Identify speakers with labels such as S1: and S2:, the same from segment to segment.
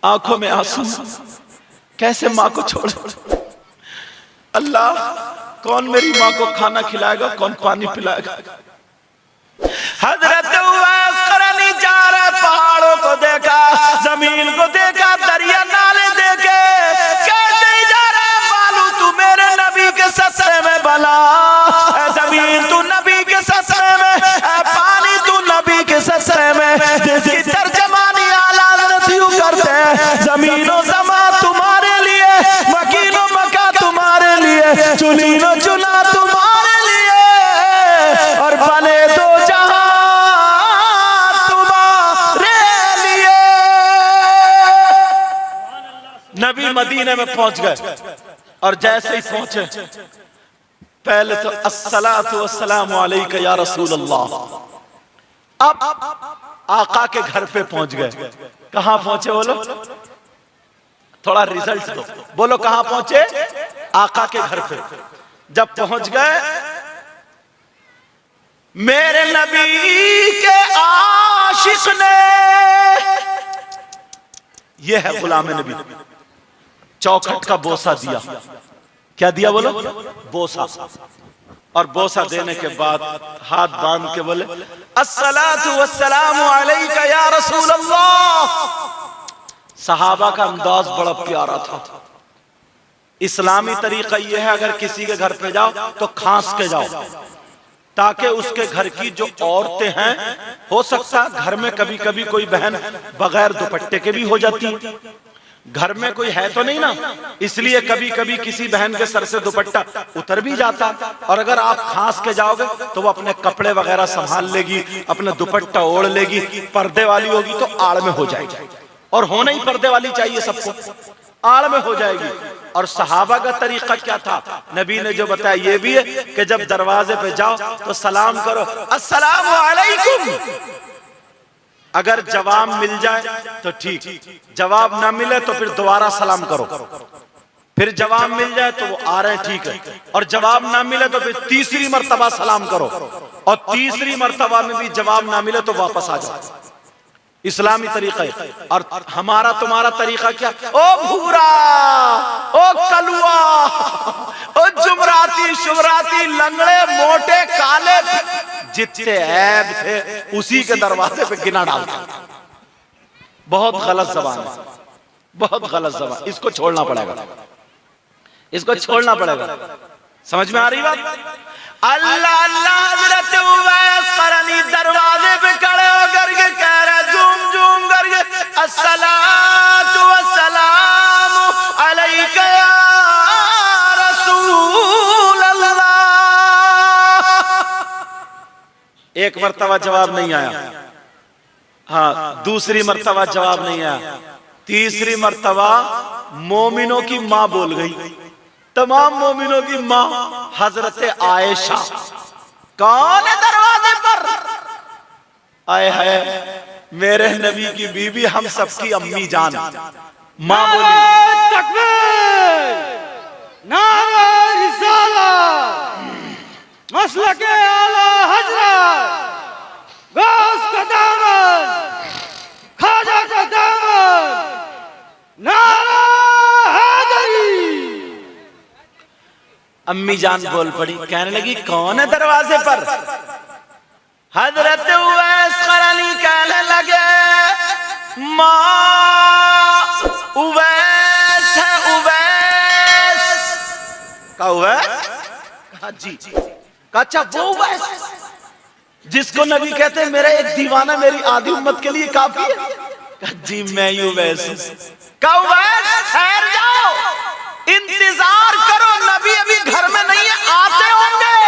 S1: आंखों में आंसू, कैसे माँ को छोड़। अल्लाह, कौन मेरी माँ को खाना खिलाएगा, कौन पानी पिलाएगा। हजरत उवैस करनी जा रहे, पहाड़ों को देखा, जमीन को देखा, दरिया नाले देखे, कहते ही जा रहे, बालू तू मेरे नबी के ससरे में बला, जमीन तू नबी के ससरे में, पानी तू नबी के ससरे में। जिसकी तर्जमानी आला हज़रत यूं करते हैं, जमीनों समा तुम्हारे लिए, मकीनो मका तुम्हारे लिए, चुनीनो चुना तुम्हारे लिए, और बने दो जहां तुम्हारे लिए। नबी मदीने में पहुंच गए और जैसे ही पहुंचे, पहले तो अस्सलातु वस्सलामु अलैका या रसूल अल्लाह। अब आका के घर पे पहुंच गए। कहां पहुंचे बोलो, थोड़ा रिजल्ट दो, बोलो कहां पहुंचे? आका के घर पे। जब पहुंच गए, मेरे नबी के आशिक ने, यह है गुलाम नबी, चौखट का बोसा दिया। क्या दिया बोलो? बोसा। और बोसा देने के बाद हाथ बांध के बोले, अस्सलातु वस्सलामु अलैका या रसूल अल्लाह। सहाबा का अंदाज बड़ा प्यारा था। इस्लामी तरीका यह है, अगर किसी के घर पे जाओ तो खांस के जाओ, ताकि उसके घर की जो औरतें हैं, हो सकता है घर में कभी कभी कोई बहन बगैर दुपट्टे के भी हो जाती, घर में कोई है तो नहीं ना, इसलिए कभी कभी किसी बहन के सर से दुपट्टा उतर भी जाता। और अगर आप खांस के जाओगे तो वो अपने कपड़े वगैरह संभाल लेगी, अपना दुपट्टा ओढ़ लेगी, पर्दे वाली होगी तो आड़ में हो जाएगी, और होना ही पर्दे वाली चाहिए सबको, आड़ में हो जाएगी। और सहाबा का तरीका क्या था, नबी ने जो बताया ये भी है कि जब दरवाजे पे जाओ तो सलाम करो, अस्सलामु अलैकुम। अगर जवाब मिल जाए तो ठीक, जवाब ना मिले तो फिर दोबारा सलाम करो, फिर जवाब मिल जाए तो वो आ रहे हैं ठीक है, और जवाब ना मिले तो फिर तीसरी मर्तबा सलाम करो, और तीसरी मर्तबा में भी जवाब ना मिले तो वापस आ जाओ। इस्लामी तरीका है। और हमारा तुम्हारा तरीका क्या? ओ भूरा, ओ कलुआ, ओ जुमराती शुमराती, लंगड़े मोटे काले, जितने ऐब थे उसी के दरवाजे पे गिना डालता। बहुत गलत ज़बान है, बहुत गलत ज़बान। इसको छोड़ना पड़ेगा, इसको छोड़ना पड़ेगा। समझ में आ रही बात? अल्लाह अल्लाह। हज़रत उवैस करनी दरवाजे पे खड़े होकर के कह रहे, झूम झूम करके, अस्सलातु वस्सलामु अलैका या रसूल अल्लाह। एक मर्तबा जवाब नहीं आया, हाँ, दूसरी मर्तबा जवाब नहीं आया, तीसरी मर्तबा मोमिनों की माँ बोल गई, तमाम मोमिनों की माँ हजरत आयशा। कौन है दरवाजे पर? आए है मेरे नबी की बीबी, हम सबकी अम्मी जान, माँ बोली,
S2: नारे रिसालत, मसलके आला हजरत, गौस का दामन, खाजा का दामन, नारा हैदरी।
S1: अम्मी जान बोल पड़ी, कहने लगी कौन है दरवाजे पर? हजरत उवैस करनी कहने लगे, माँ उवैस है, उवैस का उवैस? कहा जी। अच्छा वो उवैस जिसको नबी कहते हैं मेरा एक दीवाना मेरी आधी उम्मत के लिए काफी है? कहा जी मैं ही उवैस हूं। का उवैस ठहर जाओ, इंतजार करो, नबी अभी घर में नहीं है, आते होंगे।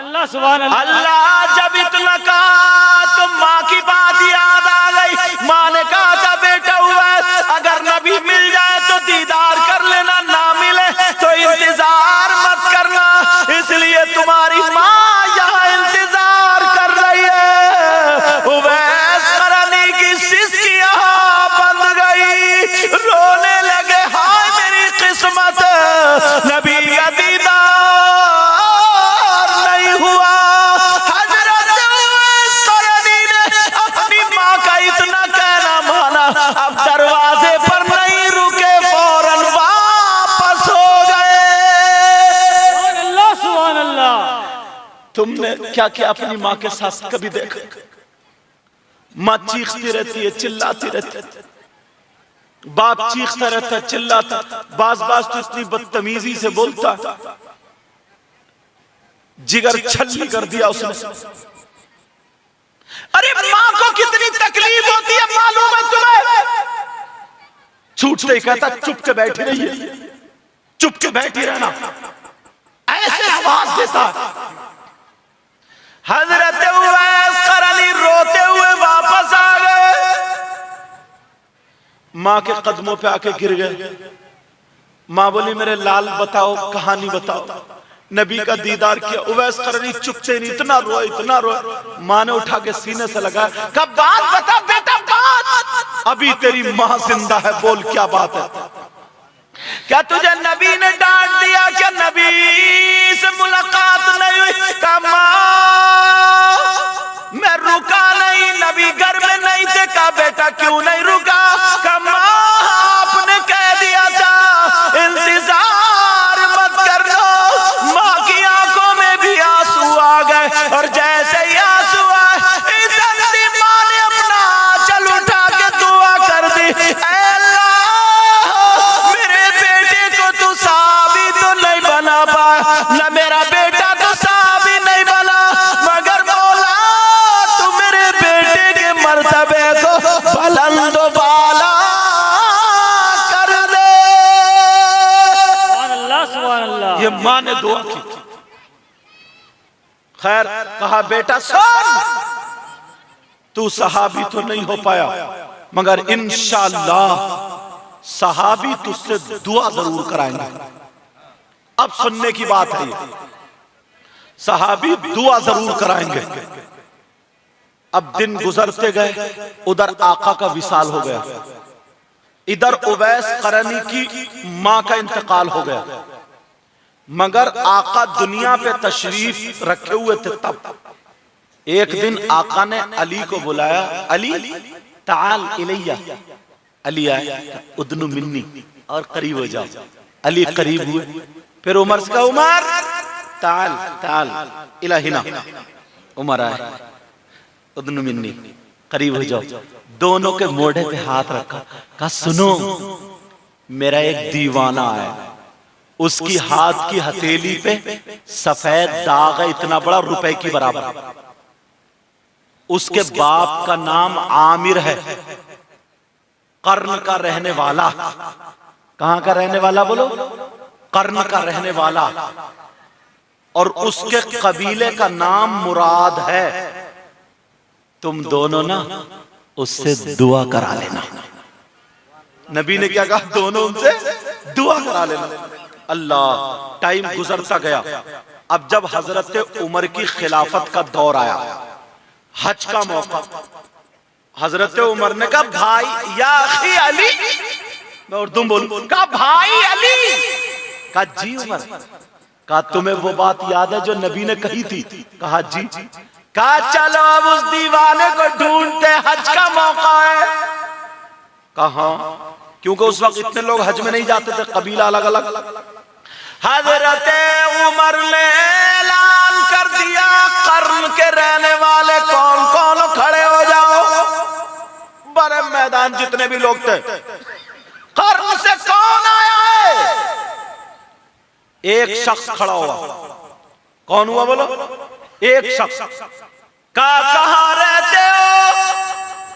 S2: अल्लाह सुभान अल्लाह।
S1: अल्लाह जब इतना कहा तो माँ की बात याद आ गई। माँ ने कहा था बेटा उवैस, अगर नबी मिल जाए तो दीदार कर लेना, ना मिले तो इंतजार मत करना, इसलिए तुम्हारी माँ यहाँ इंतजार कर रही है। उवैस करनी की सिसकियां बंद गई, रोने लगे, हाय मेरी किस्मत, नबी का दीदार नहीं हुआ। हजरत तुमने क्या क्या अपनी माँ के साथ कभी देखा? माँ चीखती रहती है, चिल्लाती रहती है, बाप चीखता रहता है, चिल्लाता, बाज बाज तो इतनी बदतमीजी से बोलता, जिगर छल्ली कर दिया उसने। अरे माँ को कितनी तकलीफ होती है मालूम है तुम्हें? छूटते ही कहता चुप के बैठी रहिए, चुप के बैठी रहना, ऐसे आवाज देता। हजरत उवैस करनी रोते हुए वापस आ गए, माँ के कदमों पे आके गिर गए। माँ बोली मेरे लाल बताओ, कहानी बताओ। नबी का दीदार किया। उवैस करनी चुपते नहीं, इतना रोए इतना रोए। माँ ने उठा के सीने से लगा, कब बात बता बेटा, बात। अभी तेरी माँ जिंदा है, बोल क्या बात है? क्या तुझे नबी ने डांट दिया? क्या नबी से मुलाकात नहीं हुई? का माँ मैं रुका नहीं, नबी घर में नहीं थे। का बेटा क्यों नहीं रुका? का माँ आपने कह दिया था इंतजार मत कर लो। माँ की आंखों में भी आंसू आ गए, और जैसे ही आंसू आए, इस अंधी माँ ने अपना आंचल उठा के दुआ कर दी, ऐ अल्लाह मेरे बेटे को तू साहबी तो नहीं बना पाया, न मेरा बेटा तो साहबी नहीं बना, मगर मौला तू मेरे बेटे के मर्तबे को बुलंद बाला कर दे।
S2: सुभान अल्लाह।
S1: ये माँ ने दुआ की। खैर कहा बेटा सुन, तू सहाबी तो नहीं हो पाया, मगर इंशाअल्लाह सहाबी तुझसे दुआ जरूर कराएंगे। अब सुनने की बात है, सहाबी दुआ जरूर कराएंगे। अब दिन गुजरते गए, उधर आका का विसाल हो गया, इधर उवैस करनी की मां का इंतकाल हो गया। मगर आका दुनिया पे तशरीफ रखे हुए थे। तब एक दिन आका ने अली को बुलाया, अली ताल इलैया। अली आए, उदनु मिन्नी, और करीब हो जाओ। अली करीब हुए। फिर उमर से कहा, उमर ताल ताल इलाहिना। उमर आए, उदनु मिन्नी, करीब हो जाओ। दोनों के मोढ़े पे हाथ रखा, कहा सुनो मेरा एक दीवाना है, उसकी हाथ की हथेली पे सफेद दाग है, इतना बड़ा रुपए की बराबर। उसके बाप का नाम आमिर है, कर्न का रहने वाला। कहां का रहने वाला बोलो? कर्न का रहने वाला। और उसके कबीले का नाम मुराद है। तुम दोनों ना उससे दुआ करा लेना। नबी ने क्या कहा? दोनों उनसे दुआ करा लेना। अल्लाह, टाइम गुजरता गया। अब जब हजरत उमर की खिलाफत का दौर आया, हज का मौका, हजरत उमर ने कहा भाई या अखी अली, मैं उर्दू बोलूं, कहा भाई अली। कहा जी उमर। कहा तुम्हें वो बात याद है जो नबी ने कही थी? कहा जी। कहा चलो अब उस दीवाने को ढूंढते, हज का मौका है। कहा क्योंकि उस वक्त इतने लोग हज में नहीं जाते थे, कबीला अलग अलग। हजरत उमर ने ऐलान कर दिया, कर्न के रहने वाले कौन कौन खड़े हो जाओ। बड़े मैदान जितने भी लोग थे, कर्न से कौन आया है? एक शख्स खड़ा हुआ। कौन हुआ बोलो? एक शख्स। कहां रहते हो?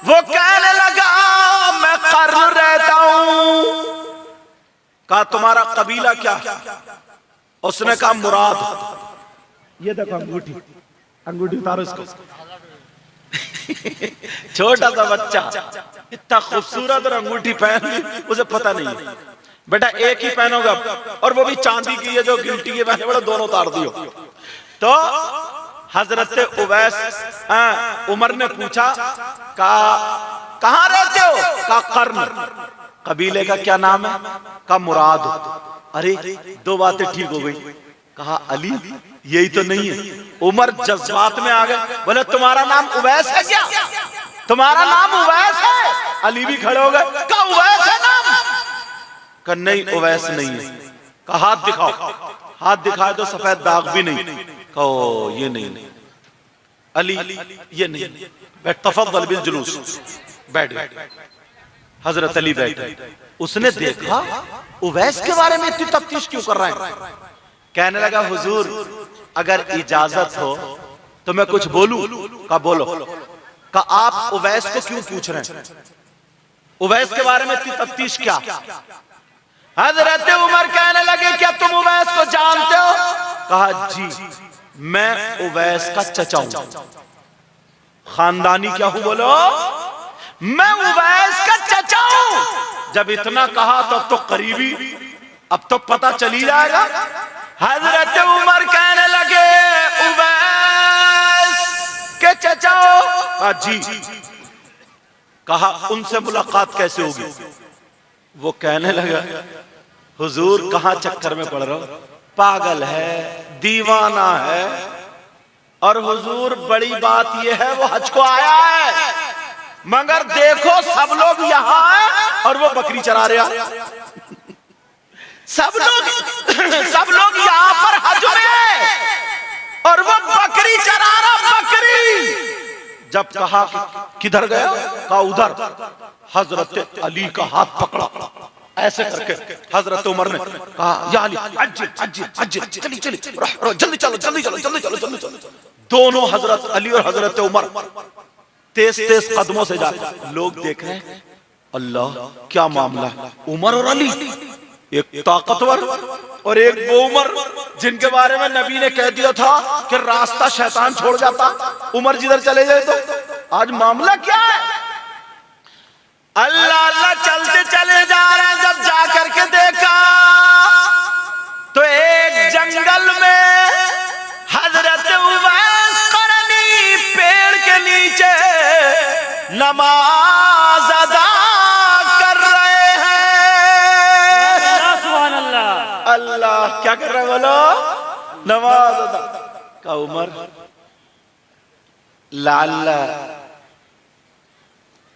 S1: वो कहने लगा मैं कर्न रहता हूं। कहा तुम्हारा कबीला क्या? उसने कहा मुराद। ये देखो अंगूठी, अंगूठी उतारो इसको। छोटा सा बच्चा इतना खूबसूरत और अंगूठी पहन ली, उसे पता नहीं है। बेटा एक ही पहनोगा, और वो भी चांदी की है, जो गिल्टी के पहने बड़ा, दोनों उतार दियो। तो हजरत उवैस उमर ने पूछा कहां रहते हो? कहा कर्न। कबीले का क्या नाम है? कहा मुराद। अरे दो बातें ठीक हो गई। कहा अली यही तो नहीं है। उमर जज्बात में आ गए, बोले तुम्हारा नाम उवैस है क्या? तुम्हारा नाम उवैस है? अली भी खड़े हो गए। कहा उवैस है नाम? कहा नहीं उवैस नहीं है। कहा हाथ दिखाओ। हाथ दिखाए तो सफेद दाग भी नहीं। कहो ये नहीं, अली ये नहीं, बैठ, तफद्दल बिल जुलूस, बैठ गए। हजरत अली बैठे। उसने देखा उवैस के बारे में इतनी तफ्तीश क्यों कर रहे हैं। कहने लगा हुजूर अगर इजाजत हो तो मैं कुछ बोलूं। का बोलो। का आप उवैस को क्यों पूछ रहे हैं, उवैस के बारे में इतनी तफ्तीश क्या। हजरत उमर कहने लगे क्या तुम उवैस को जानते हो। कहा जी मैं उवैस का चचा हूं। खानदानी क्या हूं बोलो। मैं उवैस का चचा हूं। जब इतना कहा तो अब तो करीबी, अब तो पता चली जाएगा। हजरत उमर कहने लगे उवैस के चचा हो। जी। कहा उनसे मुलाकात कैसे होगी। वो कहने लगा हुजूर कहां चक्कर में पड़ रहा हो, पागल है, दीवाना है। और हुजूर बड़ी बात यह है वो हज को आया है, मगर देखो सब लोग यहां हैं और वो बकरी चरा रहा। सब लोग यहां पर हज में और वो बकरी चरा रहा। बकरी जब कहा किधर गया, कहा उधर। हजरत अली का हाथ पकड़ा ऐसे करके। हजरत उमर ने कहा या अली चली जल्दी चलो। दोनों हजरत अली और हजरत उमर तेज तेज कदमों से जाते। लोग देख रहे हैं अल्लाह क्या मामला। उमर और अली, एक ताकतवर और एक वो उमर जिनके बारे में नबी ने कह दिया था कि रास्ता शैतान छोड़ जाता, उमर जिधर चले जाए तो। आज मामला क्या है। अल्लाह अल्लाह चलते चले जा रहे हैं। जब जा करके देखा तो एक जंगल में हजरत उवैस करनी पेड़ के नीचे नमाज अदा कर रहे हैं।
S2: सुभान अल्लाह।
S1: अल्लाह क्या कर रहे हैं बोलो, नमाज अदा। का उमर लाला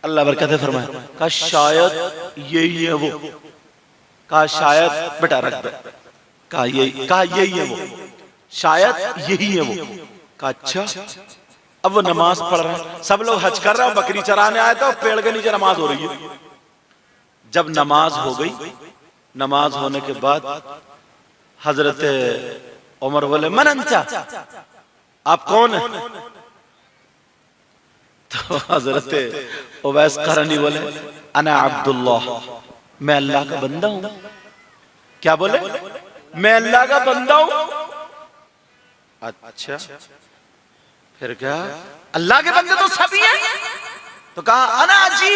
S1: अल्लाह बरकत फरमाए। का शायद यही है वो। का शायद बेटा रख दे। का यही है वो, शायद यही है वो। का अच्छा। अब वो नमाज पढ़ रहे हैं, सब लोग हज कर रहे हैं, बकरी चराने आए थे और पेड़ के नीचे नमाज हो रही है। जब नमाज हो गई, नमाज होने के बाद हजरत उमर बोले मन अंता, आप कौन है। तो हजरत उवैस करनी बोले अना अब्दुल्लाह, मैं अल्लाह का बंदा हूं। क्या बोले, मैं अल्लाह का बंदा हूं। अच्छा फिर क्या, अल्लाह के बंदे तो सभी हैं। तो कहा अना जी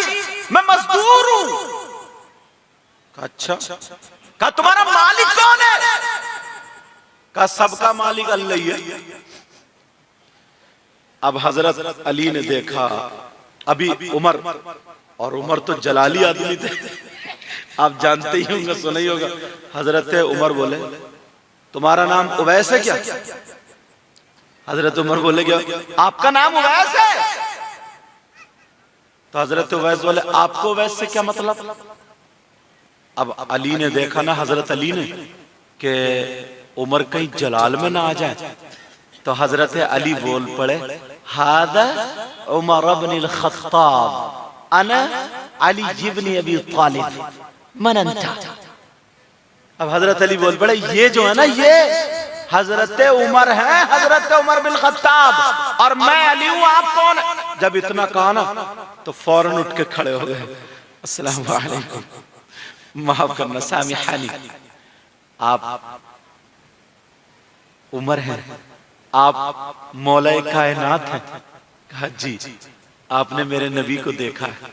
S1: मैं मजदूर हूं। अच्छा। कहा तुम्हारा मालिक कौन है। कहा सबका मालिक अल्लाह ही है। अब हजरत अली ने देखा अभी उमर, और उमर तो जलाली आदमी थे, आप जानते ही होंगे, सुना ही होगा। हजरत उमर बोले तुम्हारा नाम उवैस है क्या। हजरत उमर बोले क्या आपका नाम उवैस है। तो हजरत उवैस बोले आपको उवैस से क्या मतलब। अब अली ने देखा ना, हजरत अली ने, कि उमर कहीं जलाल में ना आ जाए, तो हजरत अली बोल पड़े हादा उमर इब्न खत्ताब अना अली इब्न अबी तालिब मन अंता। अब हजरत अली बोल पड़े ये जो है ना, ये हजरत उमर है, हजरत उमर बिन खत्ताब, और मैं अली हूं, आप कौन है। जब इतना कहा ना तो फौरन उठ के खड़े हो गए। अस्सलाम वालेकुम, माफ करना, सामिहानी, आप उमर हैं, आप मौला कायनात हैं। कहा जी, आपने मेरे नबी को देखा है।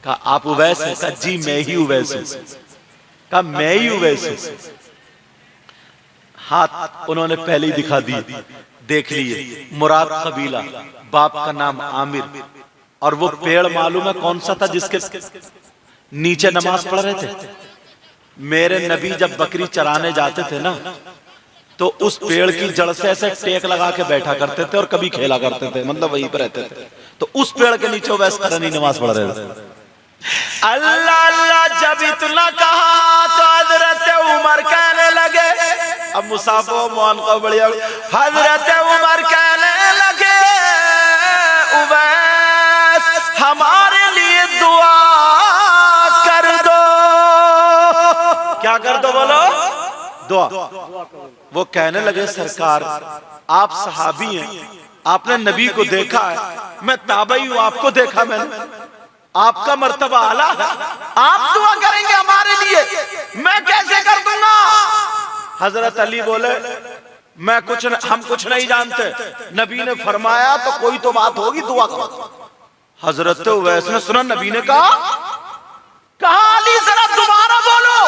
S1: कहा आप उवैस हैं। कहा जी मैं ही उवैस हूं। कहा मैं ही उवैस हूं। हाथ उन्होंने पहले ही दिखा दिए, देख लिए, मुराद कबीला, बाप का नाम आमिर, और वो पेड़ मालूम है कौन सा था जिसके नीचे नमाज पढ़ रहे थे। मेरे नबी जब बकरी चराने जाते थे ना, तो उस पेड़ की जड़ से ऐसे टेक लगा के बैठा करते थे और कभी खेला करते थे, मतलब वहीं पर रहते थे। तो उस पेड़ के नीचे वैस करनी नमाज पढ़ रहे थे। अल्लाह अल्लाह जब इतना कहा तो हजरत उमर कहने लगे अब मुसाफो मोहन को बढ़िया। हजरत उमर कहने लगे उवैस हमारे लिए दुआ कर दो। क्या कर दो बोलो? दुआ। वो कहने लगे सरकार आप सहाबी हैं, आपने नबी को देखा है, मैं ताबई हूं, आपको देखा मैंने, आपका मर्तबा आला है, आप दुआ करेंगे हमारे लिए, मैं कैसे कर दूंगा? हजरत अली बोले मैं हम कुछ नहीं जानते, नबी ने फरमाया तो कोई तो बात होगी, दुआ करो। हजरत उवैस ने सुना नबी ने कहा अली जरा दोबारा बोलो,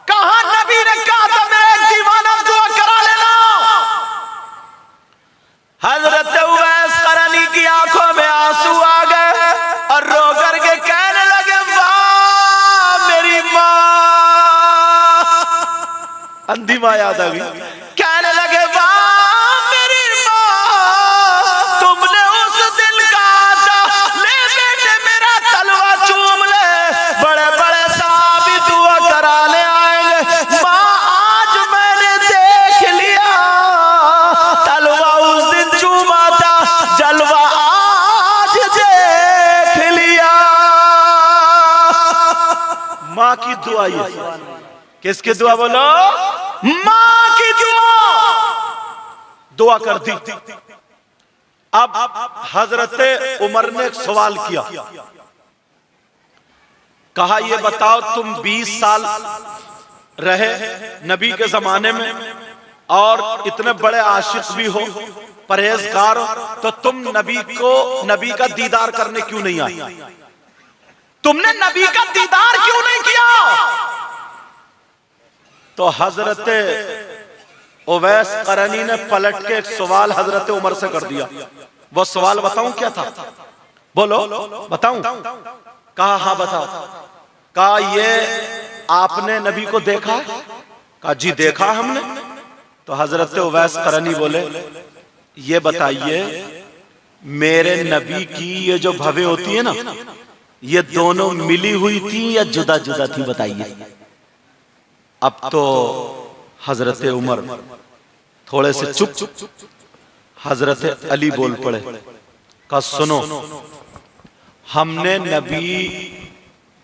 S1: कहा नबी ने कहा था मेरा एक दीवाना दुआ करा लेना। हजरत उवैस करनी की आंखों में आंसू आ गए और रो करके कहने लगे वाह मेरी माँ। अंधी माँ याद आ गई, कहने लगे वाह मेरी माँ, तुमने उस दिन कहा था ले बेटे मेरा तलवा चूम ले, बड़े बड़े साहबी दुआ करा ले आएंगे। माँ आज मैंने देख लिया, तलवा उस दिन चूमा था, जलवा आज देख लिया। माँ की दुआ ये, किसकी दुआ बोलो? माँ की दुआ कर दी। अब हजरत उमर ने एक सवाल किया, कहा ये बताओ तुम 20 साल रहे नबी के जमाने में और इतने बड़े आशिक भी हो, परहेजगार हो, तो तुम नबी का दीदार करने क्यों नहीं आए? तुमने नबी का दीदार क्यों नहीं किया? तो हजरत उवैस करनी ने पलट के एक सवाल हजरत उमर से कर दिया। वो सवाल बताऊं क्या था? बोलो बताऊं? कहा हाँ बताओ। कहा ये आपने नबी को देखा? कहा जी देखा हमने। तो हजरत उवैस करनी बोले ये बताइए मेरे नबी की ये जो भवें होती है ना, ये दोनों मिली हुई थी या जुदा जुदा थी? बताइए। अब तो हजरत उमर थोड़े से चुप, हजरत अली बोल पड़े, कहा सुनो हमने नबी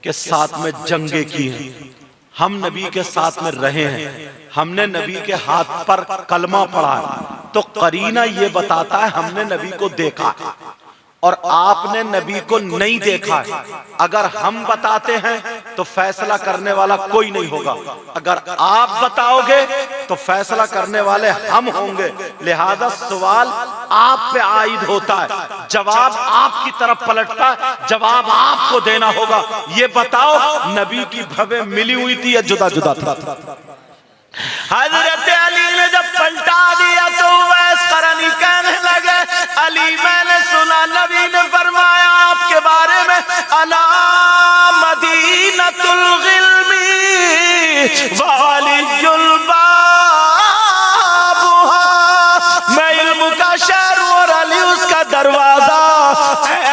S1: के साथ में जंगे की हैं, हम नबी के साथ में रहे हैं, हमने नबी के हाथ पर कलमा पढ़ा है, तो करीना ये बताता है हमने नबी को देखा है और आपने नबी को नहीं देखा है। अगर हम बताते हैं तो फैसला करने वाला कोई नहीं होगा, अगर आप बताओगे तो फैसला करने वाले हम होंगे, लिहाजा सवाल आप पे आयद होता है, जवाब आपकी तरफ पलटता है, जवाब आपको देना होगा। ये बताओ नबी की भवें मिली हुई थी या जुदा जुदा थी? हजरत अली ने जब पलटा दिया तो उवैस करनी कहने लगे अली मैंने सुना नबी ने फरमाया आपके बारे में अना मदीनतुल गिल्मी वालियुल बाबुहा, मैं इल्म का शहर और अली उसका दरवाजा।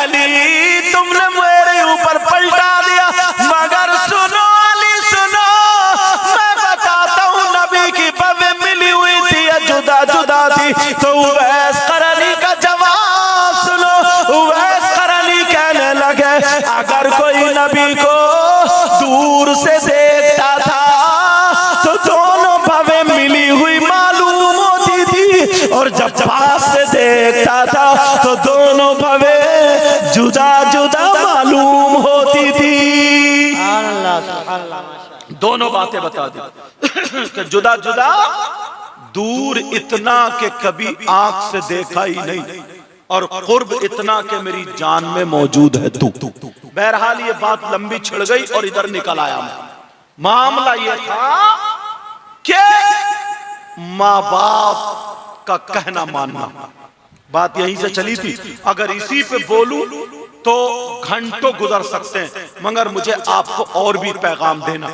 S1: अली तुमने मेरे ऊपर पलटा दिया, मगर सुनो अली सुनो, मैं बताता हूँ नबी की भवें मिली हुई थी या जुदा जुदा थी। तो उवैस करनी का जवाब सुनो, उवैस करनी कहने लगे अगर कोई नबी को दूर से देखता था तो दोनों भवें मिली हुई मालूम होती थी, और जब पास से देखता था तो दोनों भवें जुदा जुदा मालूम होती थी। दोनों बातें बता दी, जुदा जुदा, दूर इतना के कभी आंख से देखा ही नहीं, और कुर्ब इतना के मेरी जान में मौजूद है तू। बहरहाल ये बात लंबी छिड़ गई और इधर निकल आया मैं। मामला ये था कि माँ बाप का कहना मानना, बात यहीं से चली थी। अगर इसी पे बोलूं तो घंटों गुजर सकते हैं, मगर मुझे आपको और भी पैगाम देना।